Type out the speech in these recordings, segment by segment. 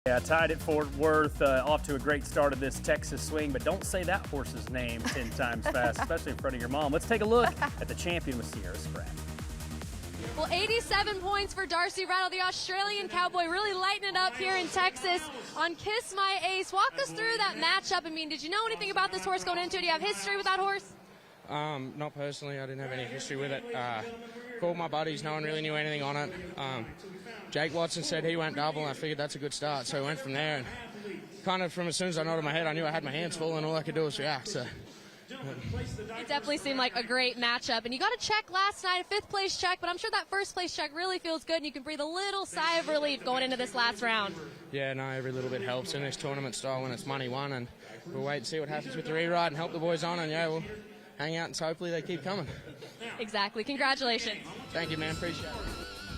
Yeah, tied at Fort Worth, off to a great start of this Texas swing, but don't say that horse's name 10 times fast, especially in front of your mom. Let's take a look at the champion with Sierra Spratt. Well, 87 points for Darcy Rattle, the Australian Cowboy, really lighting it up here in Texas on Kiss My Ace. Walk us through that matchup. I mean, did you know anything about this horse going into it? Do you have history with that horse? Not personally. I didn't have any history with it. Called my buddies. No one really knew anything on it. Jake Watson said he went double, and I figured that's a good start. So I went from there, and kind of from as soon as I nodded my head, I knew I had my hands full, and all I could do was react. So. It definitely seemed like a great matchup. And you got a check last night, a 5th place check, but I'm sure that 1st place check really feels good, and you can breathe a little sigh of relief going into this last round. Yeah, no, every little bit helps in this tournament style when it's money won, and we'll wait and see what happens with the re-ride and help the boys on, and yeah, we'll hang out and hopefully they keep coming. Exactly. Congratulations. Thank you, man. Appreciate it.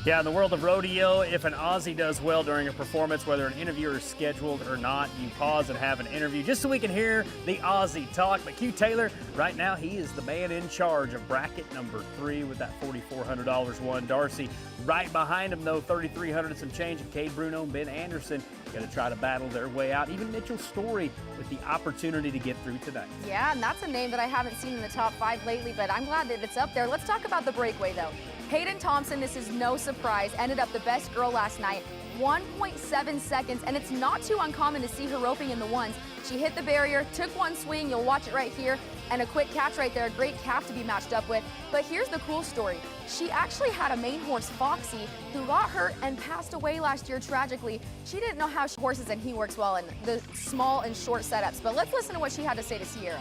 Yeah, in the world of rodeo, if an Aussie does well during a performance, whether an interview is scheduled or not, you pause and have an interview just so we can hear the Aussie talk. But Q Taylor, right now, he is the man in charge of bracket number 3 with that $4,400 won. Darcy right behind him, though, $3,300 and some change. And Cade Bruno and Ben Anderson going to try to battle their way out. Even Mitchell Story with the opportunity to get through tonight. Yeah, and that's a name that I haven't seen in the top 5 lately, but I'm glad that it's up there. Let's talk about the breakaway, though. Hayden Thompson, this is no surprise, ended up the best girl last night, 1.7 seconds, and it's not too uncommon to see her roping in the ones. She hit the barrier, took one swing, you'll watch it right here, and a quick catch right there, a great calf to be matched up with. But here's the cool story. She actually had a main horse, Foxy, who got hurt and passed away last year tragically. She didn't know how horses and he works well in the small and short setups, but let's listen to what she had to say to Sierra.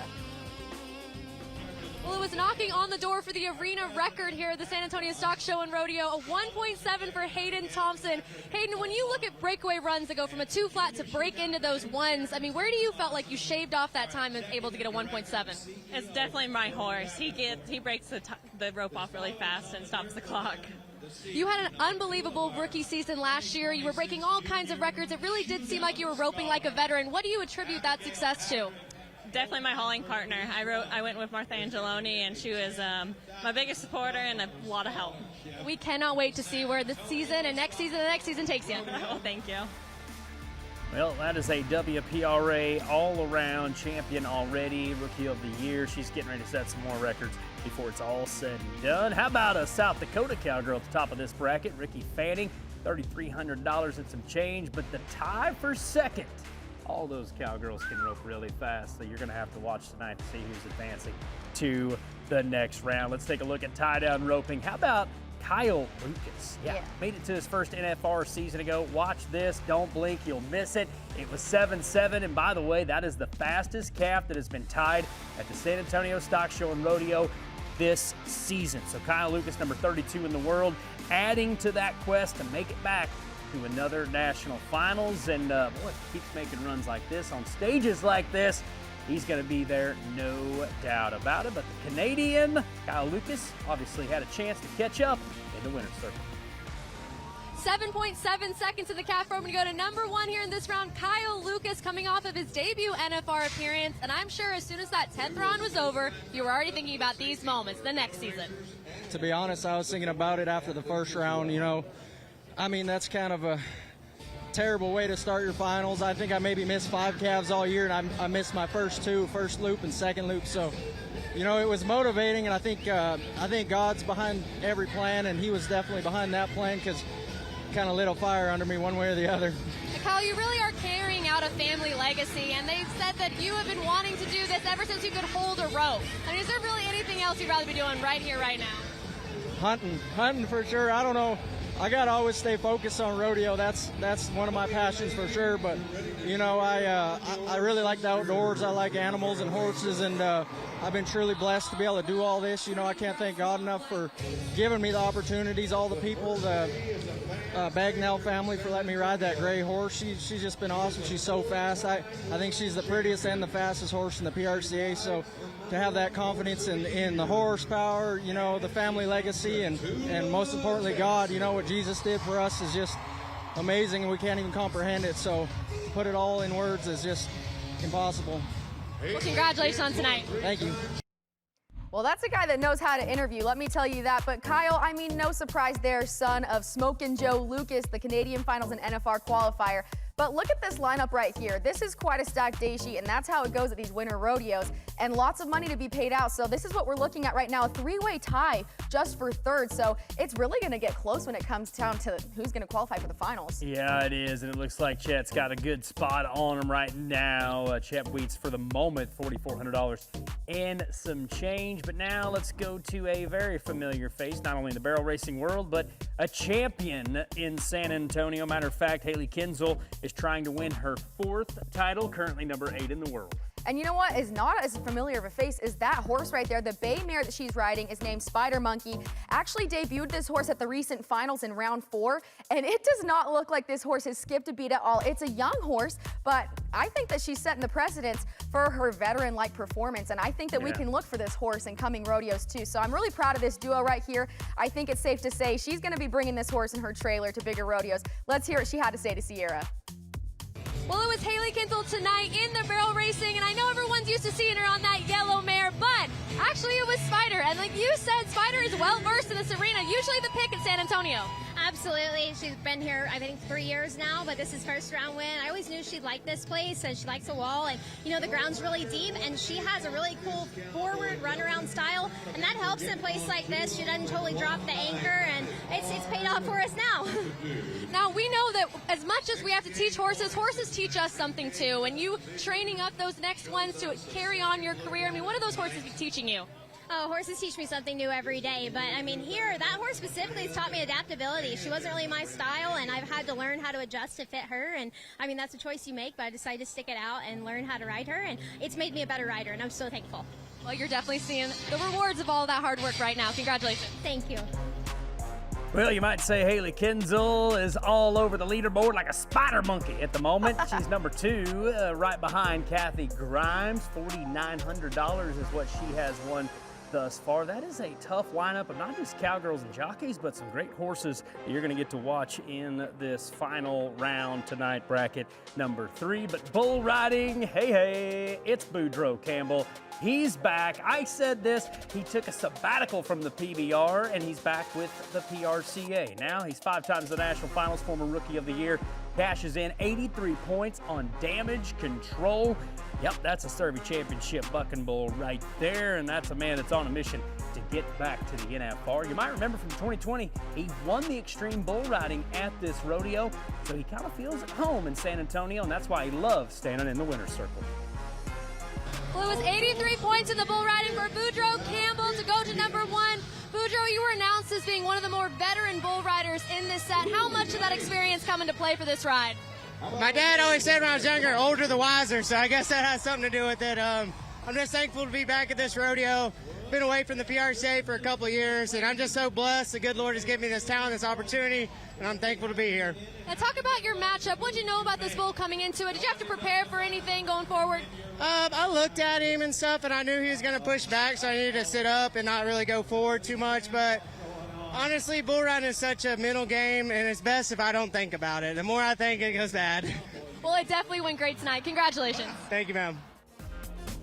Well, it was knocking on the door for the arena record here at the San Antonio Stock Show and Rodeo, a 1.7 for Hayden Thompson. Hayden, when you look at breakaway runs that go from a 2 flat to break into those ones, I mean, where do you felt like you shaved off that time and able to get a 1.7? It's definitely my horse. He breaks the rope off really fast and stops the clock. You had an unbelievable rookie season last year. You were breaking all kinds of records. It really did seem like you were roping like a veteran. What do you attribute that success to? Definitely my hauling partner. I went with Martha Angeloni, and she was my biggest supporter and a lot of help. We cannot wait to see where this season and next season takes you. Well, thank you. Well, that is a WPRA all-around champion already, Rookie of the Year. She's getting ready to set some more records before it's all said and done. How about a South Dakota cowgirl at the top of this bracket, Ricky Fanning, $3,300 and some change, but the tie for second. All those cowgirls can rope really fast, so you're going to have to watch tonight to see who's advancing to the next round. Let's take a look at tie-down roping. How about Kyle Lucas? Yeah, made it to his first NFR season ago. Watch this. Don't blink. You'll miss it. It was 7-7, and by the way, that is the fastest calf that has been tied at the San Antonio Stock Show and Rodeo this season. So Kyle Lucas, number 32 in the world, adding to that quest to make it back to another national finals, and boy, keeps making runs like this on stages like this. He's going to be there, no doubt about it. But the Canadian Kyle Lucas obviously had a chance to catch up in the winner's circle. 7.7 seconds in the calf rope, and go to number 1 here in this round. Kyle Lucas coming off of his debut NFR appearance, and I'm sure as soon as that 10th round was over, you were already thinking about these moments the next season. To be honest, I was thinking about it after the first round. You know, I mean, that's kind of a terrible way to start your finals. I think I maybe missed 5 calves all year, and I missed my first 2, first loop and second loop. So, you know, it was motivating, and I think God's behind every plan, and he was definitely behind that plan because kind of lit a fire under me one way or the other. Kyle, you really are carrying out a family legacy, and they've said that you have been wanting to do this ever since you could hold a rope. I mean, is there really anything else you'd rather be doing right here, right now? Hunting for sure. I don't know. I gotta always stay focused on rodeo. That's one of my passions for sure. But you know, I really like the outdoors. I like animals and horses, and I've been truly blessed to be able to do all this. You know, I can't thank God enough for giving me the opportunities. All the people, the Bagnell family for letting me ride that gray horse. She's just been awesome. She's so fast. I think she's the prettiest and the fastest horse in the PRCA. So to have that confidence in the horsepower, you know, the family legacy, and most importantly, God, you know, what Jesus did for us is just amazing, and we can't even comprehend it. So to put it all in words is just impossible. Well, congratulations on tonight. Thank you. Well, that's a guy that knows how to interview, let me tell you that. But Kyle, I mean, no surprise there, son of Smokin' Joe Lucas, the Canadian Finals and NFR qualifier. But look at this lineup right here. This is quite a stacked day sheet, and that's how it goes at these winter rodeos. And lots of money to be paid out. So this is what we're looking at right now, a three-way tie just for third. So it's really going to get close when it comes down to who's going to qualify for the finals. Yeah, it is, and it looks like Chet's got a good spot on him right now. Chet Wheat's for the moment $4,400 and some change. But now let's go to a very familiar face, not only in the barrel racing world, but a champion in San Antonio. Matter of fact, Haley Kinzel is trying to win her 4th title, currently number 8 in the world. And you know what is not as familiar of a face is that horse right there. The bay mare that she's riding is named Spider Monkey. Actually debuted this horse at the recent finals in round 4, and it does not look like this horse has skipped a beat at all. It's a young horse, but I think that she's setting the precedence for her veteran-like performance, and I think that we can look for this horse in coming rodeos too. So I'm really proud of this duo right here. I think it's safe to say she's going to be bringing this horse in her trailer to bigger rodeos. Let's hear what she had to say to Sierra. Well, it was Haley Kinzel tonight in the barrel racing, and I know everyone's used to seeing her on that yellow mare, but actually it was Spider. And like you said, Spider is well-versed in this arena, usually the pick in San Antonio. Absolutely. She's been here, I think, 3 years now, but this is first round win. I always knew she'd like this place, and she likes a wall, and, you know, the ground's really deep, and she has a really cool forward runaround style, and that helps in a place like this. She doesn't totally drop the anchor, and it's paid off for us now. Now, we know that as much as we have to teach horses, horses teach us something too, and you training up those next ones to carry on your career. I mean, what are those horses teaching you? Oh, horses teach me something new every day, but I mean here, that horse specifically has taught me adaptability. She wasn't really my style, and I've had to learn how to adjust to fit her, and I mean that's a choice you make, but I decided to stick it out and learn how to ride her, and it's made me a better rider, and I'm so thankful. Well, you're definitely seeing the rewards of all of that hard work right now. Congratulations. Thank you. Well, you might say Haley Kinzel is all over the leaderboard like a spider monkey at the moment. She's number 2, right behind Kathy Grimes. $4,900 is what she has won thus far. That is a tough lineup of not just cowgirls and jockeys, but some great horses that you're going to get to watch in this final round tonight, bracket number 3. But bull riding, hey, it's Boudreaux Campbell. He's back. I said this. He took a sabbatical from the PBR, and he's back with the PRCA. Now he's 5 times the National Finals, former Rookie of the Year. Cashes in 83 points on damage control. Yep, that's a Survey Championship bucking bull right there, and that's a man that's on a mission to get back to the NFR. You might remember from 2020, he won the Extreme Bull Riding at this rodeo, so he kind of feels at home in San Antonio, and that's why he loves standing in the winner's circle. Well, it was 83 points in the bull riding for Boudreaux Campbell to go to number 1. Boudreaux, you were announced as being one of the more veteran bull riders in this set. How much did that experience come into play for this ride? My dad always said when I was younger, older the wiser, so I guess that has something to do with it. I'm just thankful to be back at this rodeo. Been away from the PRCA for a couple of years, and I'm just so blessed. The good Lord has given me this talent, this opportunity, and I'm thankful to be here. Now talk about your matchup. What did you know about this bull coming into it? Did you have to prepare for anything going forward? I looked at him and stuff, and I knew he was going to push back, so I needed to sit up and not really go forward too much. But honestly, bull riding is such a mental game, and it's best if I don't think about it. The more I think, it goes bad. Well, it definitely went great tonight. Congratulations. Thank you, ma'am.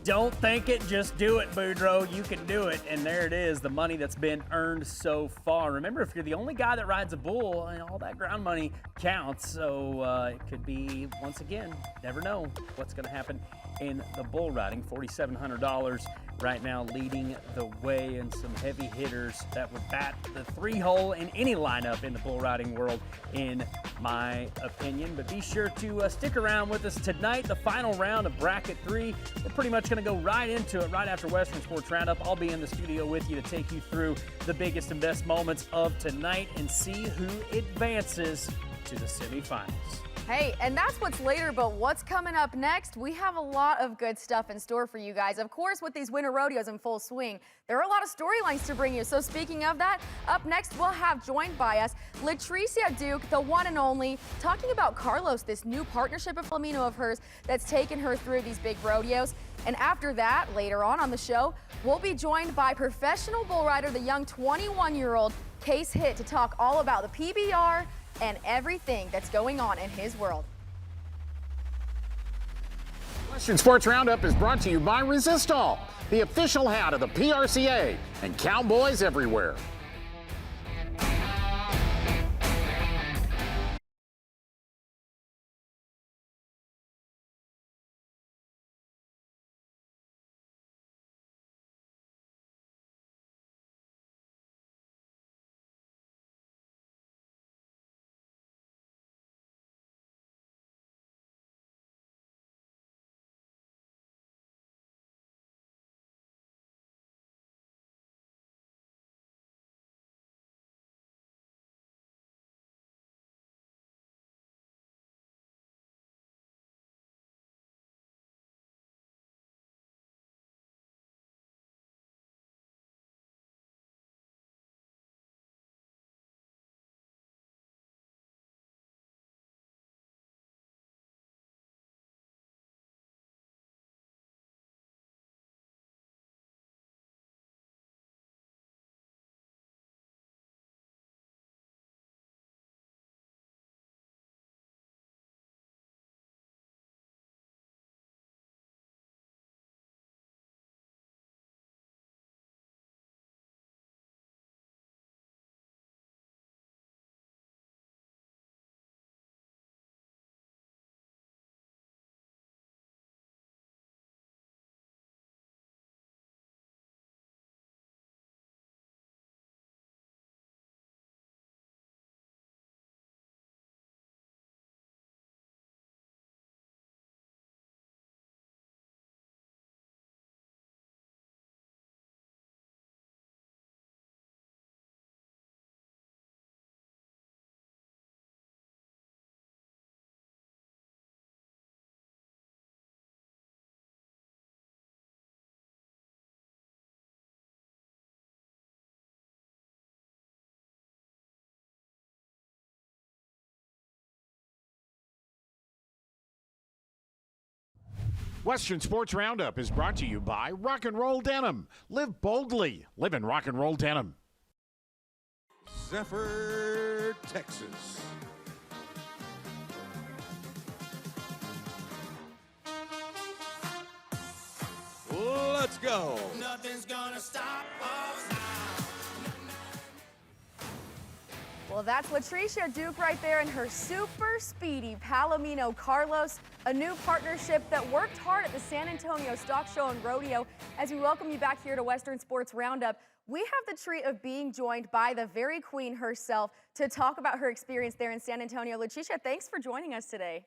Don't think it, just do it, Boudreaux. You can do it, and there it is, the money that's been earned so far. Remember, if you're the only guy that rides a bull, all that ground money counts, so it could be, once again, never know what's going to happen in the bull riding. $4,700 right now leading the way, and some heavy hitters that would bat the 3-hole in any lineup in the bull riding world, in my opinion. But be sure to stick around with us tonight, the final round of bracket 3. We're pretty much going to go right into it right after Western Sports Roundup. I'll be in the studio with you to take you through the biggest and best moments of tonight and see who advances to the semifinals. Hey, and that's what's later, but what's coming up next? We have a lot of good stuff in store for you guys. Of course, with these winter rodeos in full swing, there are a lot of storylines to bring you. So speaking of that, up next, we'll have joined by us LaTricia Duke, the one and only, talking about Carlos, this new partnership of Flamino of hers that's taken her through these big rodeos. And after that, later on the show, we'll be joined by professional bull rider, the young 21-year-old Kase Hitt, to talk all about the PBR and everything that's going on in his world. Western Sports Roundup is brought to you by Resistol, the official hat of the PRCA, and Cowboys everywhere. Western Sports Roundup is brought to you by Rock and Roll Denim. Live boldly. Live in Rock and Roll Denim. Zephyr, Texas. Let's go. Nothing's gonna stop us now. Well, that's LaTricia Duke right there and her super speedy Palomino Carlos, a new partnership that worked hard at the San Antonio Stock Show and Rodeo. As we welcome you back here to Western Sports Roundup, we have the treat of being joined by the very queen herself to talk about her experience there in San Antonio. LaTricia, thanks for joining us today.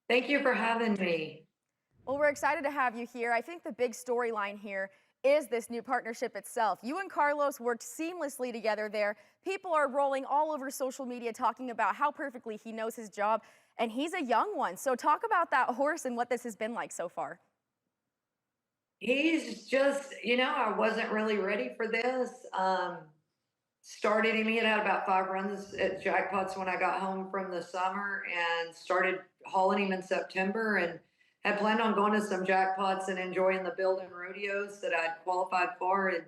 Thank you for having me. Well, we're excited to have you here. I think the big storyline here is this new partnership itself. You and Carlos worked seamlessly together there. People are rolling all over social media talking about how perfectly he knows his job, and he's a young one. So talk about that horse and what this has been like so far. He's just, I wasn't really ready for this. Started him, he had about 5 runs at jackpots when I got home from the summer, and started hauling him in September, and had planned on going to some jackpots and enjoying the building rodeos that I'd qualified for. And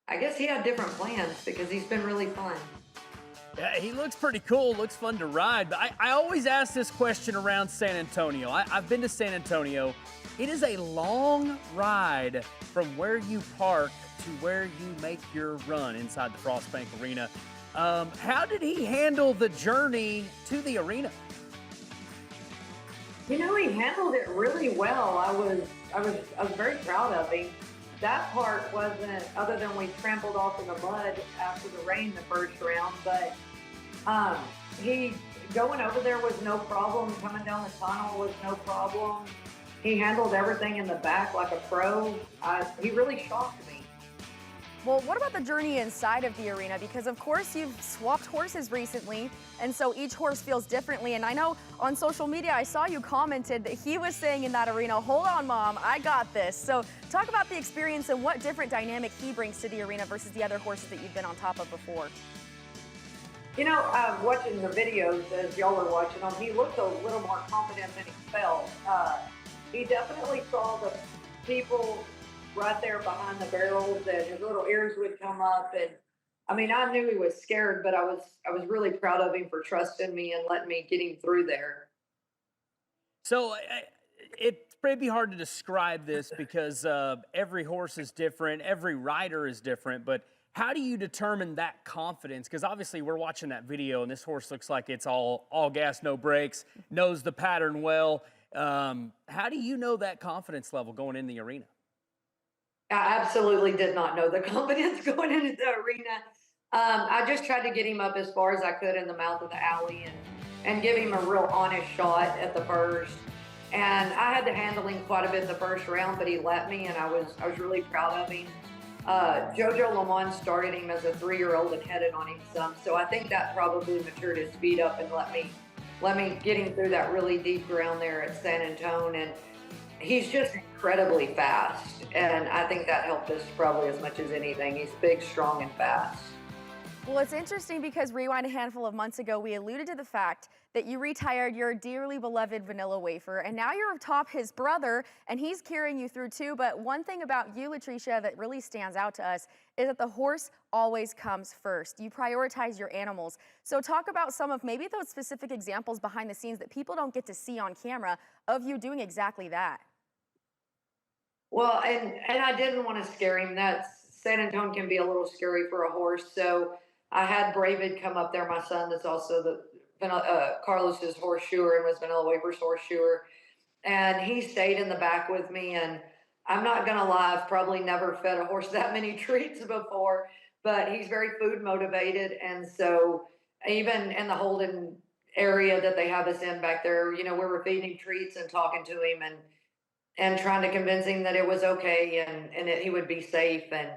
I guess he had different plans because he's been really fun. Yeah, he looks pretty cool, looks fun to ride. But I always ask this question around San Antonio. I've been to San Antonio. It is a long ride from where you park to where you make your run inside the Frostbank Arena. How did he handle the journey to the arena? He handled it really well. I was very proud of him. That part wasn't, other than we trampled off in the mud after the rain the first round, but he going over there was no problem. Coming down the tunnel was no problem. He handled everything in the back like a pro. He really shocked me. Well, what about the journey inside of the arena? Because, of course, you've swapped horses recently, and so each horse feels differently. And I know on social media, I saw you commented that he was saying in that arena, "Hold on, Mom, I got this." So talk about the experience and what different dynamic he brings to the arena versus the other horses that you've been on top of before. Watching the videos as y'all were watching them, he looked a little more confident than he felt. He definitely saw the people right there behind the barrels, and his little ears would come up. And I knew he was scared, but I was really proud of him for trusting me and letting me get him through there. So it's maybe hard to describe this because every horse is different, every rider is different, but how do you determine that confidence? Because obviously we're watching that video and this horse looks like it's all gas, no brakes, knows the pattern well. How do you know that confidence level going in the arena? I absolutely did not know the confidence going into the arena. I just tried to get him up as far as I could in the mouth of the alley and give him a real honest shot at the first. And I had to handle him quite a bit in the first round, but he let me, and I was really proud of him. Jojo Lamont started him as a 3-year-old and headed on him some, so I think that probably matured his speed up and let me get him through that really deep ground there at San Antonio. And he's just incredibly fast, and I think that helped us probably as much as anything. He's big, strong, and fast. Well, it's interesting because rewind a handful of months ago, we alluded to the fact that you retired your dearly beloved Vanilla Wafer, and now you're atop his brother, and he's carrying you through too. But one thing about you, LaTricia, that really stands out to us is that the horse always comes first. You prioritize your animals. So talk about some of maybe those specific examples behind the scenes that people don't get to see on camera of you doing exactly that. Well, and I didn't want to scare him. San Antonio can be a little scary for a horse. So I had Bravid come up there, my son, that's also Carlos's horseshoer and was Vanilla Wafer's horseshoer. And he stayed in the back with me. And I'm not going to lie, I've probably never fed a horse that many treats before, but he's very food motivated. And so even in the holding area that they have us in back there, we were feeding treats and talking to him and trying to convince him that it was okay and that he would be safe. And,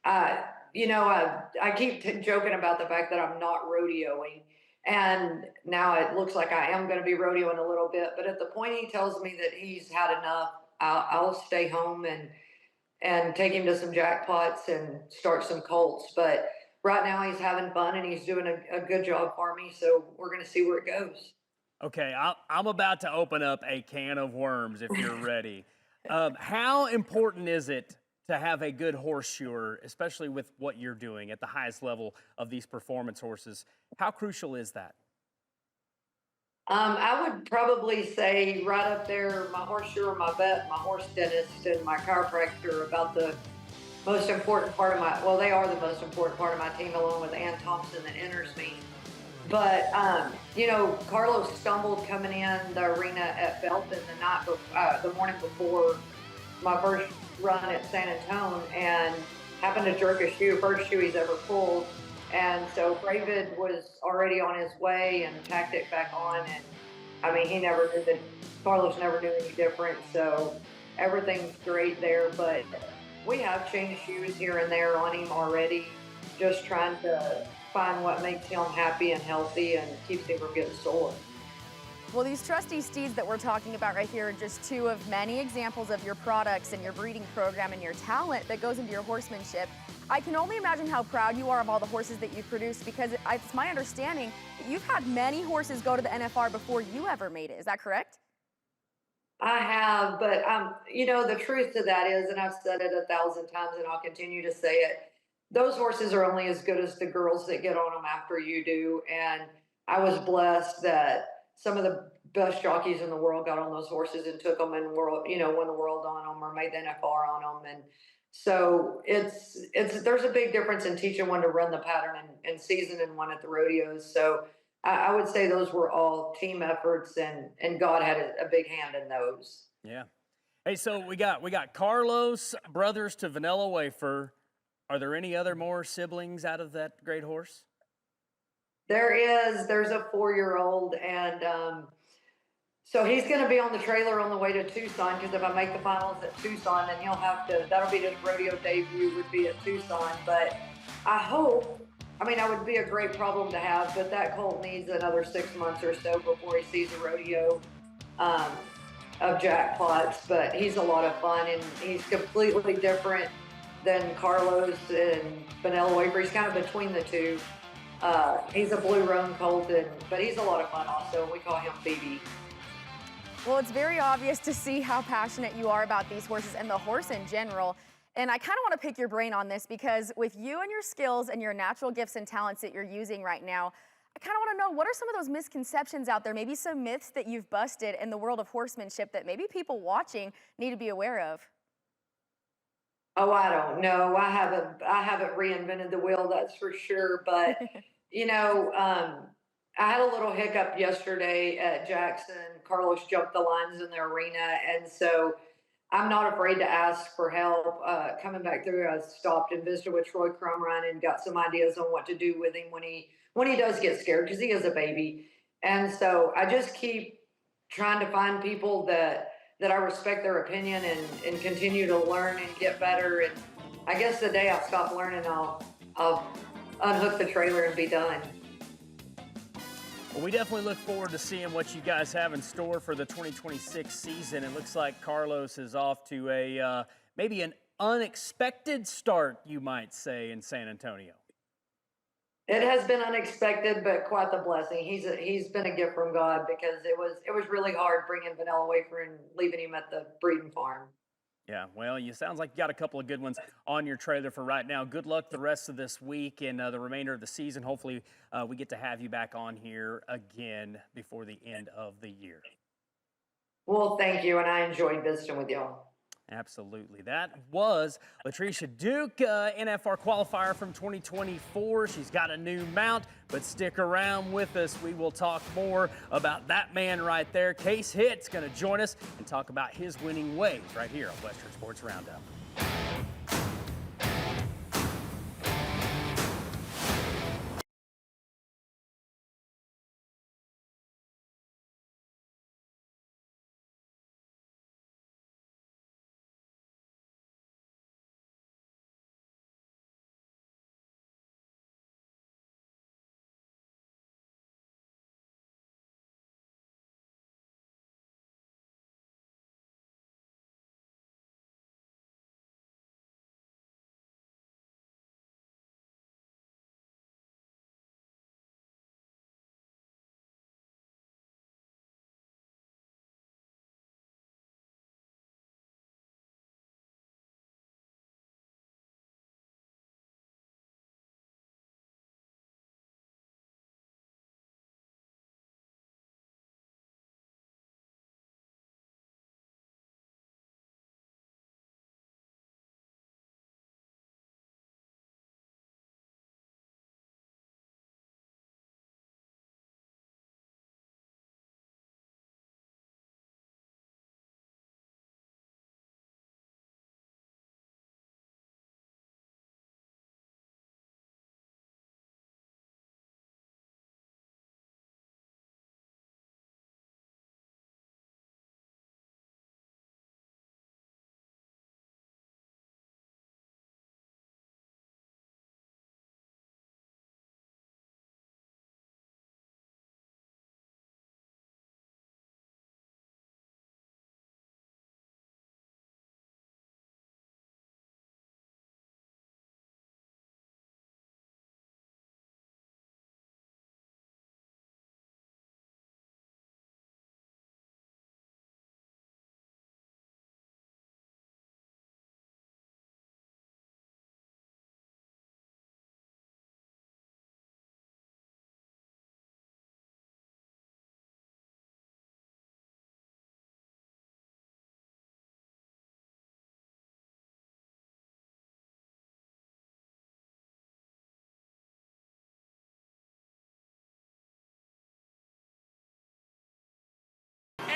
I keep joking about the fact that I'm not rodeoing. And now it looks like I am going to be rodeoing a little bit. But at the point he tells me that he's had enough, I'll stay home and take him to some jackpots and start some colts. But right now he's having fun and he's doing a good job for me. So we're going to see where it goes. Okay, I'm about to open up a can of worms if you're ready. How important is it to have a good horseshoer, especially with what you're doing at the highest level of these performance horses? How crucial is that? I would probably say right up there, my horseshoer, my vet, my horse dentist, and my chiropractor about the most important part of my, well, they are the most important part of my team, along with Ann Thompson that enters me. But, Carlos stumbled coming in the arena at Belton the morning before my first run at San Antonio, and happened to jerk a shoe, first shoe he's ever pulled. And so David was already on his way and tacked it back on. And I mean, Carlos never knew any different. So everything's great there. But we have changed shoes here and there on him already, just trying to find what makes him happy and healthy and keeps him from getting sore. Well, these trusty steeds that we're talking about right here are just two of many examples of your products and your breeding program and your talent that goes into your horsemanship. I can only imagine how proud you are of all the horses that you produce, because it's my understanding that you've had many horses go to the NFR before you ever made it. Is that correct? I have, but the truth to that is, and I've said it 1,000 times and I'll continue to say it, those horses are only as good as the girls that get on them after you do. And I was blessed that some of the best jockeys in the world got on those horses and took them and won the world on them or made the NFR on them. And so there's a big difference in teaching one to run the pattern and season and one at the rodeos. So I would say those were all team efforts, and God had a big hand in those. Yeah. Hey, so we got Carlos, brothers to Vanilla Wafer. Are there any other more siblings out of that great horse? There's a 4-year-old, and so he's going to be on the trailer on the way to Tucson, because if I make the finals at Tucson, then that'll be his rodeo debut, would be at Tucson. But I would be a great problem to have, but that colt needs another 6 months or so before he sees a rodeo of jackpots. But he's a lot of fun, and he's completely different than Carlos and Vanilla Wafer. He's kind of between the two. He's a blue roan colt, but he's a lot of fun also. We call him Phoebe. Well, it's very obvious to see how passionate you are about these horses and the horse in general. And I kind of want to pick your brain on this, because with you and your skills and your natural gifts and talents that you're using right now, I kind of want to know, what are some of those misconceptions out there, maybe some myths that you've busted in the world of horsemanship that maybe people watching need to be aware of? Oh, I don't know. I haven't reinvented the wheel, that's for sure. But I had a little hiccup yesterday at Jackson. Carlos jumped the lines in the arena, and so I'm not afraid to ask for help. Coming back through, I stopped and visited with Troy Crumrun and got some ideas on what to do with him when he does get scared, because he is a baby. And so I just keep trying to find people that I respect their opinion and continue to learn and get better. And I guess the day I stop learning, I'll unhook the trailer and be done. Well, we definitely look forward to seeing what you guys have in store for the 2026 season. It looks like Carlos is off to a maybe an unexpected start, you might say, in San Antonio. It has been unexpected, but quite the blessing. He's been a gift from God, because it was really hard bringing Vanilla Wafer and leaving him at the breeding farm. Yeah, well, it sounds like you got a couple of good ones on your trailer for right now. Good luck the rest of this week and the remainder of the season. Hopefully, we get to have you back on here again before the end of the year. Well, thank you, and I enjoyed visiting with y'all. Absolutely. That was LaTricia Duke, NFR qualifier from 2024. She's got a new mount, but stick around with us. We will talk more about that man right there. Kase Hitt's going to join us and talk about his winning ways right here on Western Sports Roundup.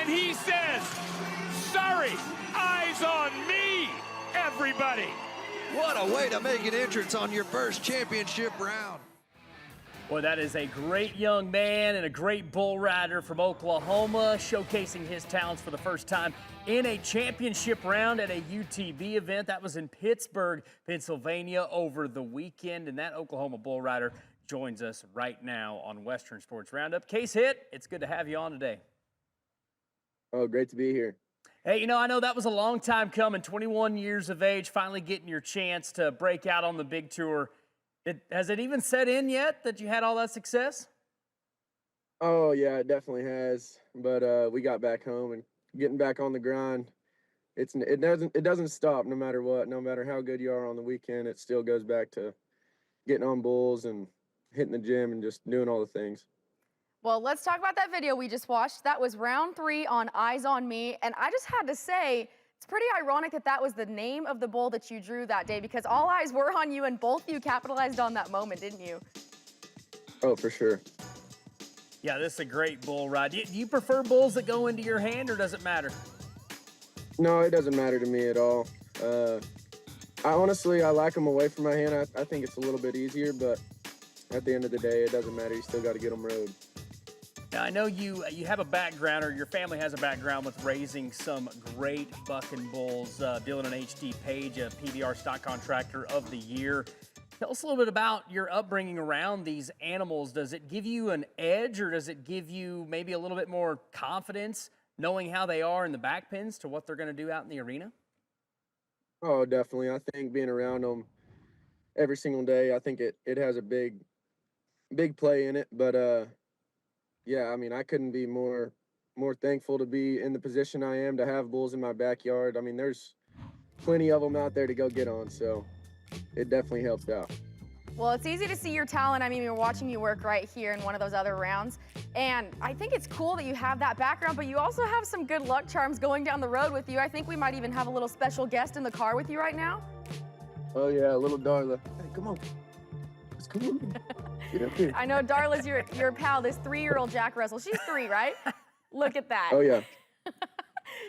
And he says, sorry, eyes on me, everybody. What a way to make an entrance on your first championship round. Well, that is a great young man and a great bull rider from Oklahoma, showcasing his talents for the first time in a championship round at a UTB event. That was in Pittsburgh, Pennsylvania over the weekend, and that Oklahoma bull rider joins us right now on Western Sports Roundup. Kase Hitt, it's good to have you on today. Oh, great to be here. Hey, you know, I know that was a long time coming, 21 years of age, finally getting your chance to break out on the big tour. Has it even set in yet that you had all that success? Oh, yeah, it definitely has. But we got back home and getting back on the grind. It doesn't stop no matter what. No matter how good you are on the weekend, it still goes back to getting on bulls and hitting the gym and just doing all the things. Well, let's talk about that video we just watched. That was round 3 on Eyes on Me. And I just had to say, it's pretty ironic that that was the name of the bull that you drew that day, because all eyes were on you and both of you capitalized on that moment, didn't you? Oh, for sure. Yeah, this is a great bull ride. Do you prefer bulls that go into your hand, or does it matter? No, it doesn't matter to me at all. I like them away from my hand. I think it's a little bit easier, but at the end of the day, it doesn't matter. You still got to get them rode. Now, I know you have a background, or your family has a background with raising some great bucking bulls. Dylan and H.D. Page, a PBR stock contractor of the year. Tell us a little bit about your upbringing around these animals. Does it give you an edge, or does it give you maybe a little bit more confidence knowing how they are in the back pens to what they're going to do out in the arena? Oh, definitely. I think being around them every single day, I think it has a big play in it. But yeah, I mean, I couldn't be more thankful to be in the position I am, to have bulls in my backyard. I mean, there's plenty of them out there to go get on, so it definitely helps out. Well, it's easy to see your talent. I mean, we're watching you work right here in one of those other rounds. And I think it's cool that you have that background, but you also have some good luck charms going down the road with you. I think we might even have a little special guest in the car with you right now. Oh, yeah, little Darla. Hey, come on. Let's come on. Get up here. I know Darla's your pal, this 3-year-old Jack Russell. She's 3, right? Look at that. Oh, yeah.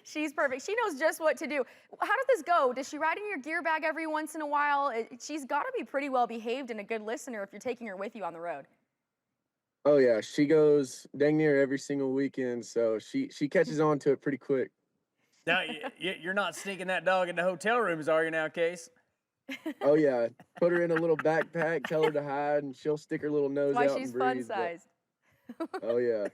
She's perfect. She knows just what to do. How does this go? Does she ride in your gear bag every once in a while? She's got to be pretty well behaved and a good listener if you're taking her with you on the road. Oh, yeah. She goes dang near every single weekend, so she catches on to it pretty quick. Now, you're not sneaking that dog into hotel rooms, are you now, Kase? Oh, yeah. Put her in a little backpack, tell her to hide, and she'll stick her little nose That's out why she's and breathe. fun-sized. Oh, yeah.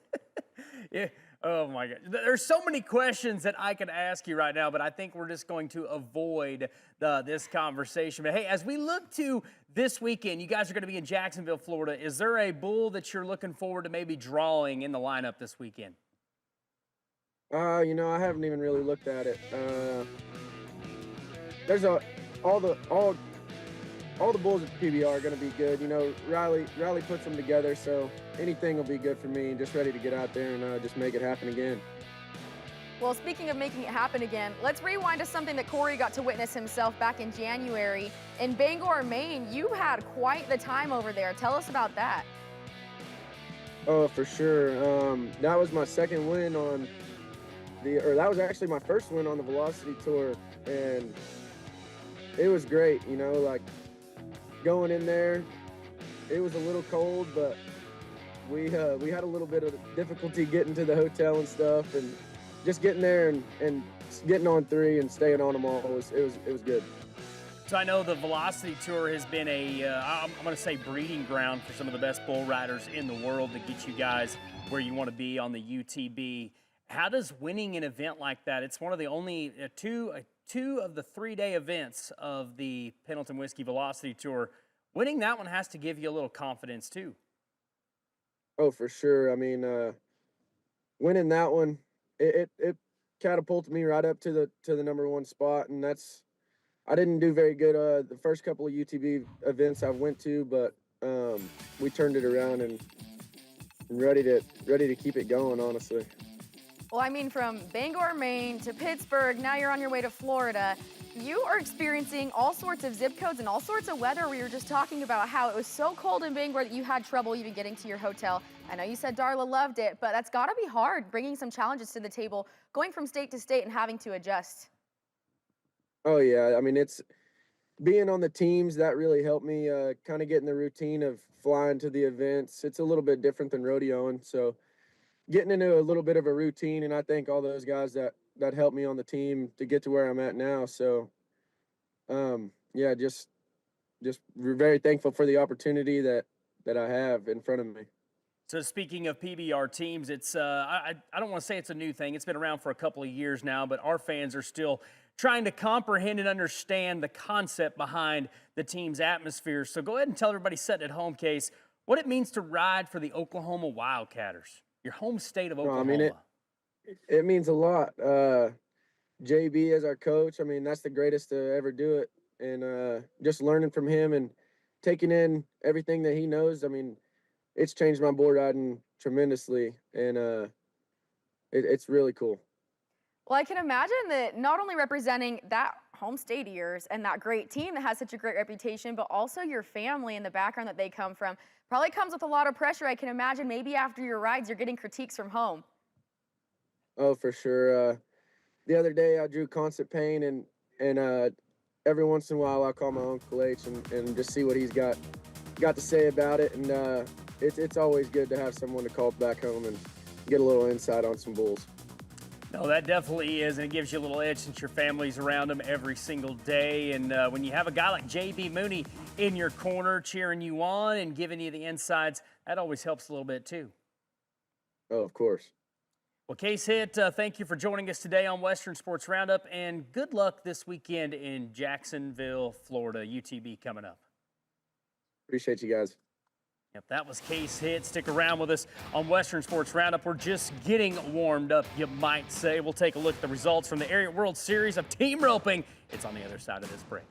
Yeah. Oh, my God. There's so many questions that I could ask you right now, but I think we're just going to avoid this conversation. But, hey, as we look to this weekend, you guys are going to be in Jacksonville, Florida. Is there a bull that you're looking forward to maybe drawing in the lineup this weekend? You know, I haven't even really looked at it. There's all the bulls at the PBR are going to be good. You know, Riley puts them together, so anything will be good for me. Just ready to get out there and just make it happen again. Well, speaking of making it happen again, let's rewind to something that Corey got to witness himself back in January. In Bangor, Maine, you had quite the time over there. Tell us about that. Oh, for sure. That was my second win on that was actually my first win on the Velocity Tour, and it was great. You know, like going in there, it was a little cold, but we had a little bit of difficulty getting to the hotel and stuff, and just getting there and getting on 3 and staying on them all was good. So I know the Velocity Tour has been I'm going to say breeding ground for some of the best bull riders in the world to get you guys where you want to be on the UTB. How does winning an event like that? It's one of the only two of the 3-day events of the Pendleton Whiskey Velocity Tour. Winning that one has to give you a little confidence too. Oh, for sure. I mean, winning that one, it catapulted me right up to the #1 spot, and I didn't do very good the first couple of UTB events I went to, but we turned it around and ready to keep it going, honestly. Well, I mean, from Bangor, Maine to Pittsburgh, now you're on your way to Florida. You are experiencing all sorts of zip codes and all sorts of weather. We were just talking about how it was so cold in Bangor that you had trouble even getting to your hotel. I know you said Darla loved it, but that's got to be hard, bringing some challenges to the table, going from state to state and having to adjust. Oh yeah, I mean it's being on the teams that really helped me kind of get in the routine of flying to the events. It's a little bit different than rodeoing, so getting into a little bit of a routine, and I thank all those guys that helped me on the team to get to where I'm at now. So yeah, just very thankful for the opportunity that I have in front of me. So speaking of PBR teams, it's I don't want to say it's a new thing. It's been around for a couple of years now, but our fans are still trying to comprehend and understand the concept behind the team's atmosphere. So go ahead and tell everybody sitting at home, Kase, what it means to ride for the Oklahoma Wildcatters, your home state of Oklahoma. I mean it means a lot. JB as our coach, I mean that's the greatest to ever do it, and just learning from him and taking in everything that he knows. I mean, it's changed my board riding tremendously, and it's really cool. Well, I can imagine that not only representing that home state of yours and that great team that has such a great reputation, but also your family and the background that they come from probably comes with a lot of pressure. I can imagine maybe after your rides, you're getting critiques from home. Oh, for sure. The other day I drew Constant Pain, and every once in a while I call my Uncle H and just see what he's got to say about it. And it's always good to have someone to call back home and get a little insight on some bulls. No, that definitely is, and it gives you a little edge since your family's around them every single day. And when you have a guy like JB Mooney in your corner cheering you on and giving you the insides, that always helps a little bit too. Oh, of course. Well, Kase Hitt, thank you for joining us today on Western Sports Roundup, and good luck this weekend in Jacksonville, Florida, UTB coming up. Appreciate you guys. Yep, that was Kase Hitt. Stick around with us on Western Sports Roundup. We're just getting warmed up, you might say. We'll take a look at the results from the Area World Series of team roping. It's on the other side of this break.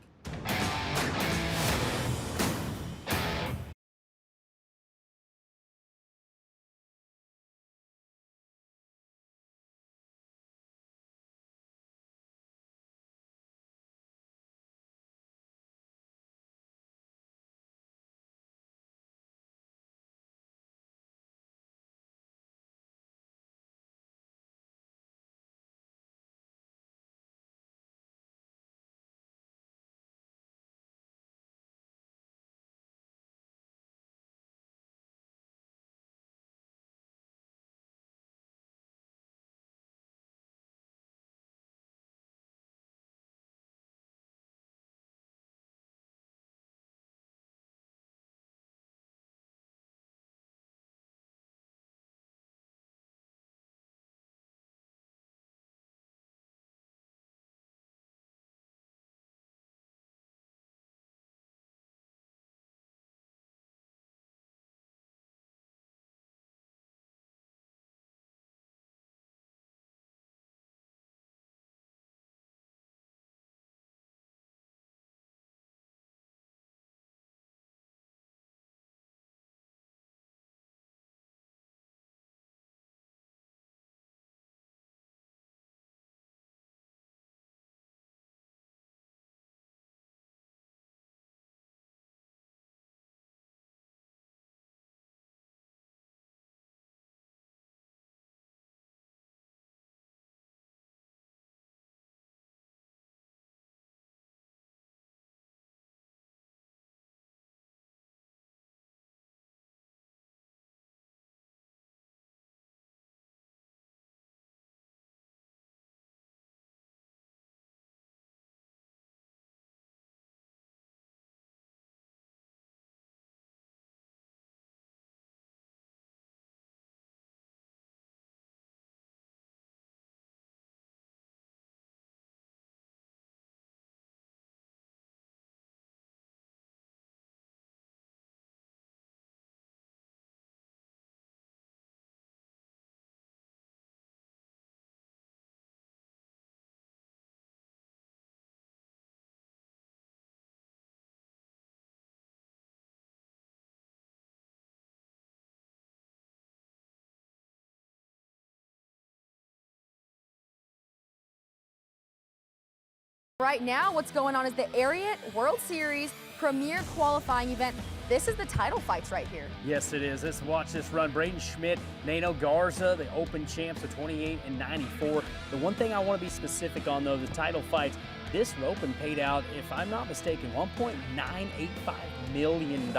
Right now, what's going on is the Ariat World Series Premier Qualifying event. This is the title fights right here. Yes, it is. Let's watch this run. Braden Schmidt, Nano Garza, the Open champs of 28 and 94. The one thing I want to be specific on, though, the title fights, this Open paid out, if I'm not mistaken, $1.985 million.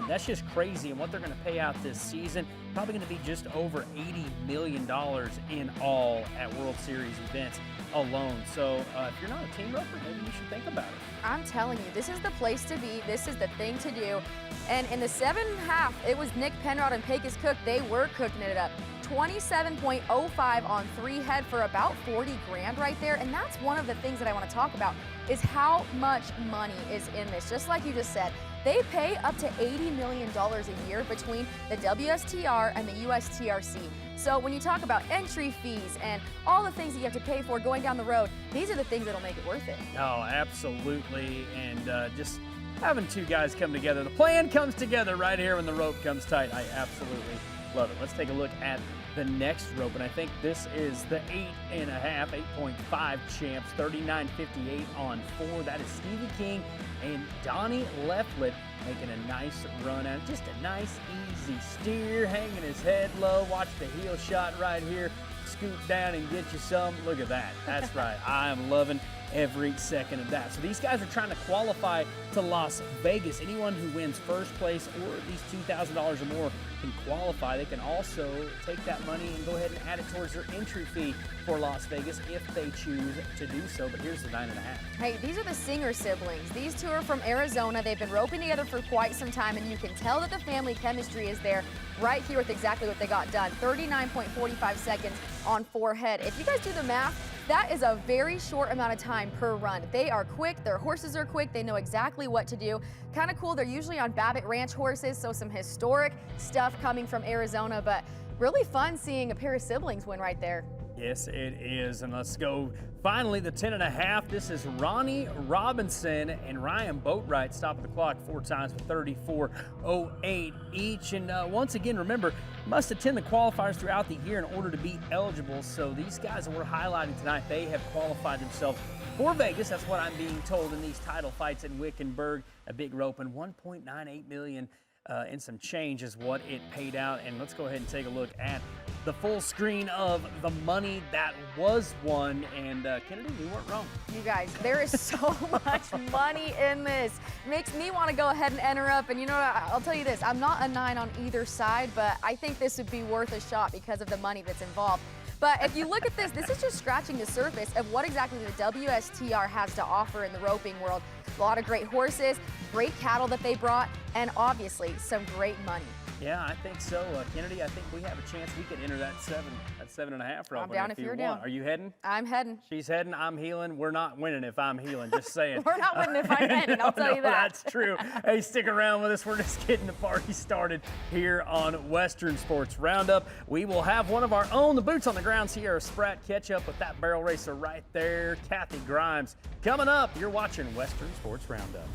That's just crazy. And what they're going to pay out this season, probably going to be just over $80 million in all at World Series events alone. So if you're not a team roper, maybe you should think about it. I'm telling you, this is the place to be. This is the thing to do. And in the 7.5, it was Nick Penrod and Pecos Cook. They were cooking it up. 27.05 on 3 head for about 40 grand right there. And that's one of the things that I want to talk about is how much money is in this. Just like you just said, they pay up to $80 million a year between the WSTR and the USTRC. So when you talk about entry fees and all the things that you have to pay for going down the road, these are the things that'll make it worth it. Oh, absolutely. And just having two guys come together. The plan comes together right here when the rope comes tight. I absolutely love it. Let's take a look at the next rope, and I think this is the 8.5, 8.5 champs, 39.58 on 4. That is Stevie King and Donnie Leflett making a nice run at it. Just a nice, easy steer, hanging his head low. Watch the heel shot right here. Scoot down and get you some. Look at that. That's right. I am loving every second of that. So these guys are trying to qualify to Las Vegas. Anyone who wins first place or at least $2,000 or more can qualify. They can also take that money and go ahead and add it towards their entry fee for Las Vegas if they choose to do so. But here's the 9.5. Hey, these are the Singer siblings. These two are from Arizona. They've been roping together for quite some time, and you can tell that the family chemistry is there right here with exactly what they got done. 39.45 seconds on 4 head. If you guys do the math, that is a very short amount of time per run. They are quick, their horses are quick, they know exactly what to do. Kind of cool, they're usually on Bareback Ranch horses, so some historic stuff coming from Arizona, but really fun seeing a pair of siblings win right there. Yes, it is. And let's go finally the 10.5. This is Ronnie Robinson and Ryan Boatwright stopping the clock 4 times for 34.08 each. And once again, remember, must attend the qualifiers throughout the year in order to be eligible. So these guys that we're highlighting tonight, they have qualified themselves for Vegas. That's what I'm being told in these title fights in Wickenburg. A big rope and $1.98 million and some change is what it paid out. And let's go ahead and take a look at the full screen of the money that was won. And Kennedy, we weren't wrong. You guys, there is so much money in this. Makes me want to go ahead and enter up. And you know what, I'll tell you this, I'm not a 9 on either side, but I think this would be worth a shot because of the money that's involved. But if you look at this, this is just scratching the surface of what exactly the WSTR has to offer in the roping world. A lot of great horses, great cattle that they brought, and obviously some great money. Yeah, I think so. Kennedy, I think we have a chance we could enter that 7.5 rope. I'm down if you're down. Are you heading? I'm heading. She's heading. I'm heeling. We're not winning if I'm heeling. Just saying. We're not winning if I'm heading. I'll tell you that. That's true. Hey, stick around with us. We're just getting the party started here on Western Sports Roundup. We will have one of our own, the boots on the ground, Sierra Spratt, catch up with that barrel racer right there, Kathy Grimes. Coming up, you're watching Western Sports Roundup.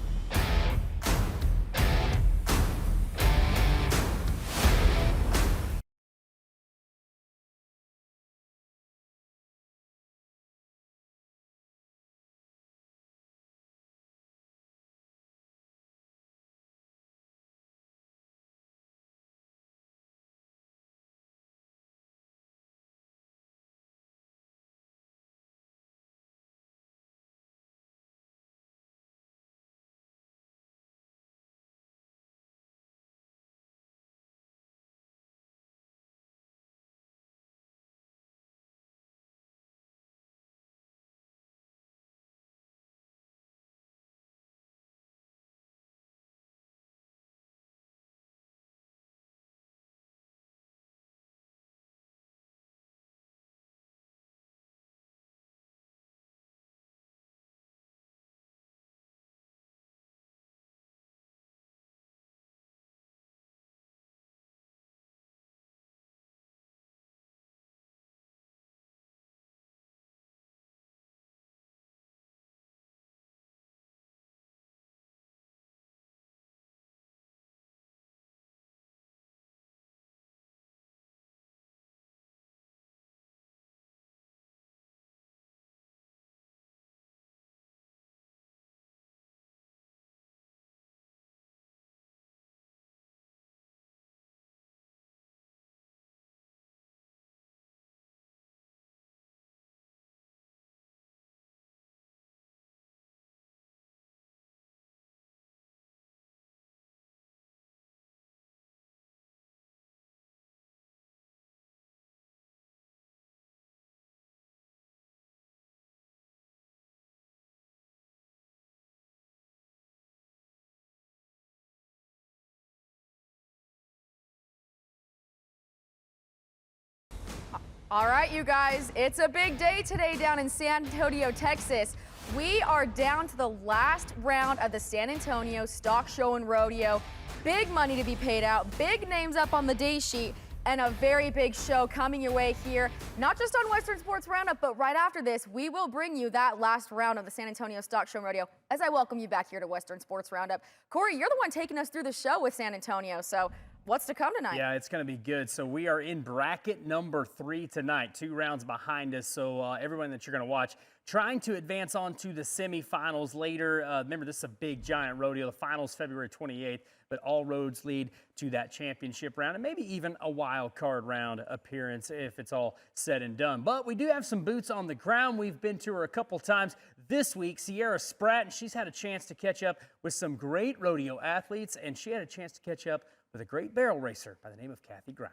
All right, you guys, it's a big day today down in San Antonio, Texas. We are down to the last round of the San Antonio Stock Show and Rodeo. Big money to be paid out, big names up on the day sheet, and a very big show coming your way here, not just on Western Sports Roundup, but right after this, we will bring you that last round of the San Antonio Stock Show and Rodeo as I welcome you back here to Western Sports Roundup. Corey, you're the one taking us through the show with San Antonio, so what's to come tonight? Yeah, it's going to be good. So we are in bracket number 3 tonight, 2 rounds behind us. So everyone that you're going to watch, trying to advance on to the semifinals later. Remember, this is a big, giant rodeo. The finals February 28th, but all roads lead to that championship round and maybe even a wild card round appearance if it's all said and done. But we do have some boots on the ground. We've been to her a couple times this week. Sierra Spratt, and she's had a chance to catch up with some great rodeo athletes, and she had a chance to catch up with a great barrel racer by the name of Kathy Grimes.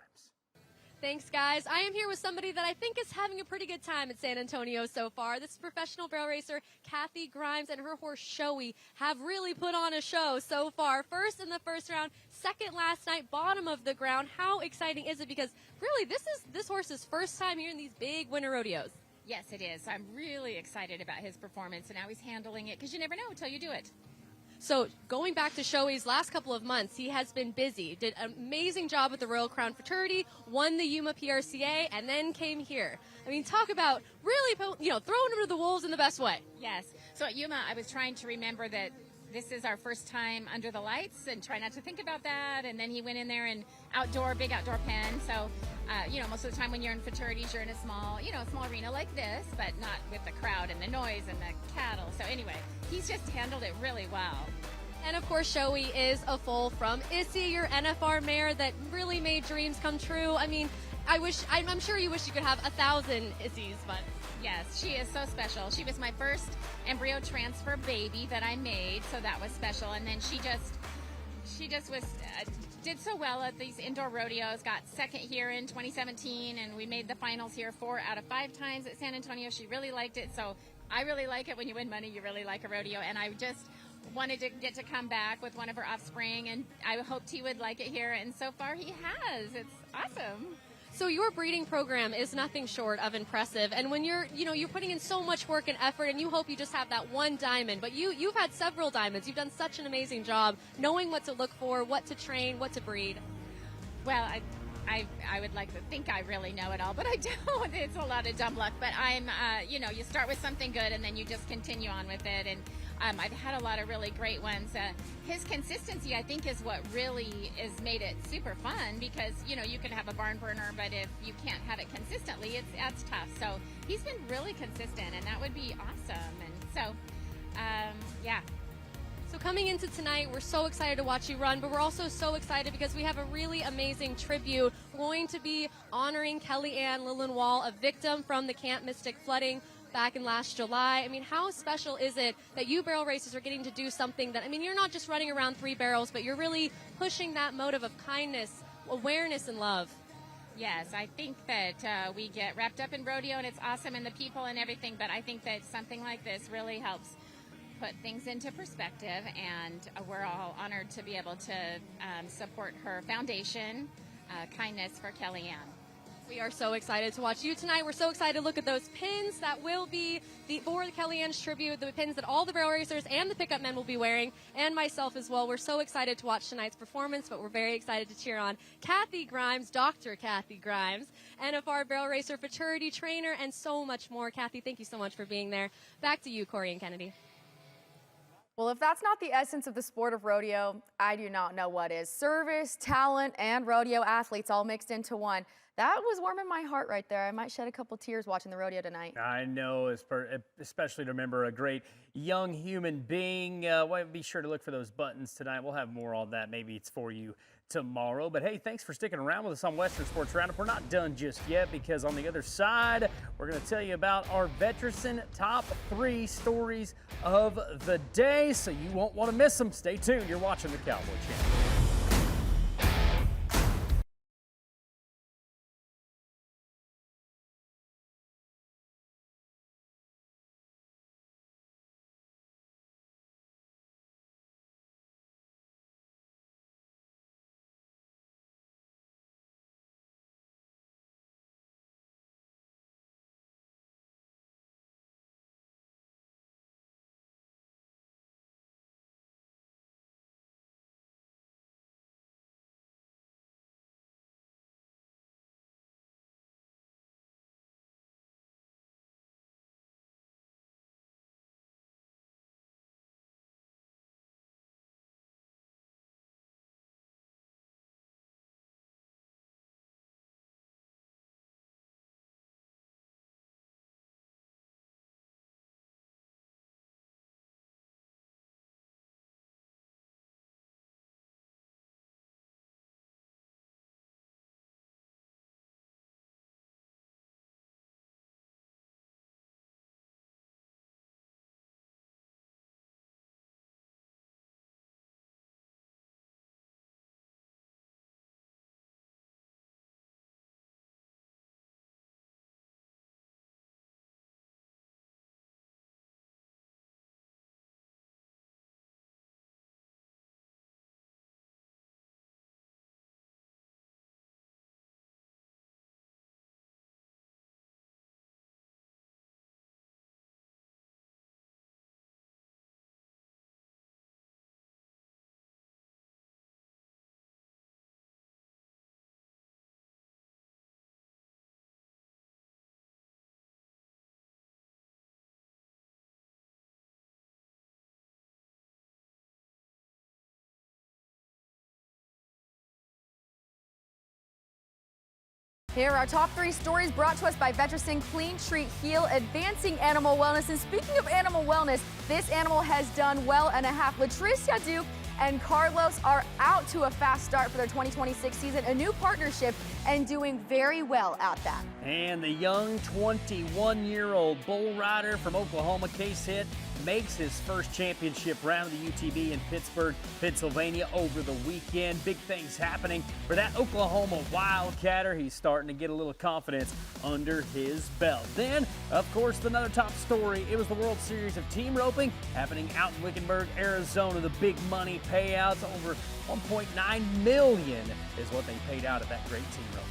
Thanks, guys. I am here with somebody that I think is having a pretty good time at San Antonio so far. This is professional barrel racer Kathy Grimes and her horse Showy have really put on a show so far. First in the first round, second last night, bottom of the ground. How exciting is it? Because really, this horse's first time here in these big winter rodeos. Yes, it is. I'm really excited about his performance and how he's handling it, because you never know until you do it. So going back to Showy's last couple of months, he has been busy, did an amazing job with the Royal Crown Fraternity, won the Yuma PRCA, and then came here. I mean, talk about really, throwing him to the wolves in the best way. Yes. So at Yuma, I was trying to remember that this is our first time under the lights and try not to think about that. And then he went in there and big outdoor pen. So, most of the time when you're in fraternities, you're in a small arena like this, but not with the crowd and the noise and the cattle. So anyway, he's just handled it really well. And of course, Showy is a foal from Issy, your NFR mare that really made dreams come true. I mean, I'm sure you wish you could have 1,000 Issys, but. Yes, she is so special. She was my first embryo transfer baby that I made, so that was special. And then she just was did so well at these indoor rodeos. Got second here in 2017, and we made the finals here 4 out of 5 times at San Antonio. She really liked it, so I really like it when you win money. You really like a rodeo, and I just wanted to get to come back with one of her offspring, and I hoped he would like it here, and so far he has. It's awesome. So your breeding program is nothing short of impressive, and when you're putting in so much work and effort, and you hope you just have that one diamond, but you've had several diamonds. You've done such an amazing job knowing what to look for, what to train, what to breed. Well, I would like to think I really know it all, but I don't. It's a lot of dumb luck, but I'm, you start with something good and then you just continue on with it, and I've had a lot of really great ones. His consistency, I think, is what really has made it super fun, because, you can have a barn burner, but if you can't have it consistently, that's tough. So he's been really consistent, and that would be awesome. And so, yeah. So coming into tonight, we're so excited to watch you run, but we're also so excited because we have a really amazing tribute. We're going to be honoring Kellyanne Lillenwall, a victim from the Camp Mystic flooding back in last July. I mean, how special is it that you barrel racers are getting to do something that, you're not just running around 3 barrels, but you're really pushing that motive of kindness, awareness, and love. Yes, I think that we get wrapped up in rodeo, and it's awesome, and the people and everything, but I think that something like this really helps put things into perspective, and we're all honored to be able to support her foundation, Kindness for Kellyanne. We are so excited to watch you tonight. We're so excited to look at those pins that will be for the Kellyanne's tribute, the pins that all the barrel racers and the pickup men will be wearing, and myself as well. We're so excited to watch tonight's performance, but we're very excited to cheer on Kathy Grimes, Dr. Kathy Grimes, NFR barrel racer, fraternity trainer, and so much more. Kathy, thank you so much for being there. Back to you, Corey and Kennedy. Well, if that's not the essence of the sport of rodeo, I do not know what is. Service, talent, and rodeo athletes all mixed into one. That was warming my heart right there. I might shed a couple tears watching the rodeo tonight. I know, especially to remember a great young human being. Be sure to look for those buttons tonight. We'll have more on that. Maybe it's for you tomorrow. But hey, thanks for sticking around with us on Western Sports Roundup. We're not done just yet, because on the other side, we're going to tell you about our veteran top 3 stories of the day, so you won't want to miss them. Stay tuned. You're watching the Cowboy Channel. Here are our top 3 stories brought to us by Vetericing Clean Treat Heal, advancing animal wellness. And speaking of animal wellness, this animal has done well and a half. LaTricia Duke and Carlos are out to a fast start for their 2026 season, a new partnership, and doing very well at that. And the young 21-year-old bull rider from Oklahoma, Kase Hitt, makes his first championship round of the UTV in Pittsburgh, Pennsylvania over the weekend. Big things happening for that Oklahoma Wildcatter. He's starting to get a little confidence under his belt. Then, of course, another top story. It was the World Series of Team Roping happening out in Wickenburg, Arizona. The big money payouts, over $1.9 million is what they paid out at that great team roping.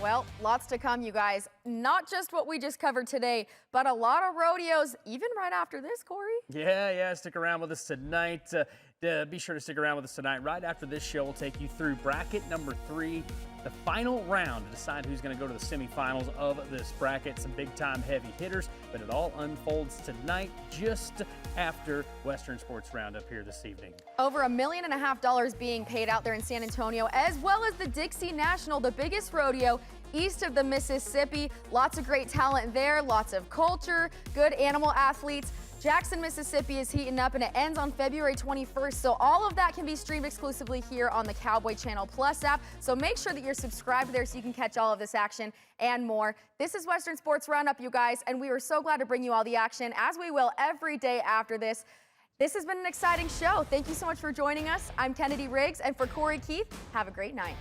Well, lots to come, you guys. Not just what we just covered today, but a lot of rodeos, even right after this, Corey. Yeah, stick around with us tonight. Be sure to stick around with us tonight. Right after this show, we'll take you through bracket number 3, the final round to decide who's going to go to the semifinals of this bracket. Some big-time heavy hitters, but it all unfolds tonight just after Western Sports Roundup here this evening. Over $1.5 million being paid out there in San Antonio, as well as the Dixie National, the biggest rodeo east of the Mississippi. Lots of great talent there, lots of culture, good animal athletes. Jackson, Mississippi is heating up, and it ends on February 21st. So all of that can be streamed exclusively here on the Cowboy Channel Plus app. So make sure that you're subscribed there so you can catch all of this action and more. This is Western Sports Roundup, you guys, and we are so glad to bring you all the action, as we will every day after this. This has been an exciting show. Thank you so much for joining us. I'm Kennedy Riggs, and for Corey Keith, have a great night.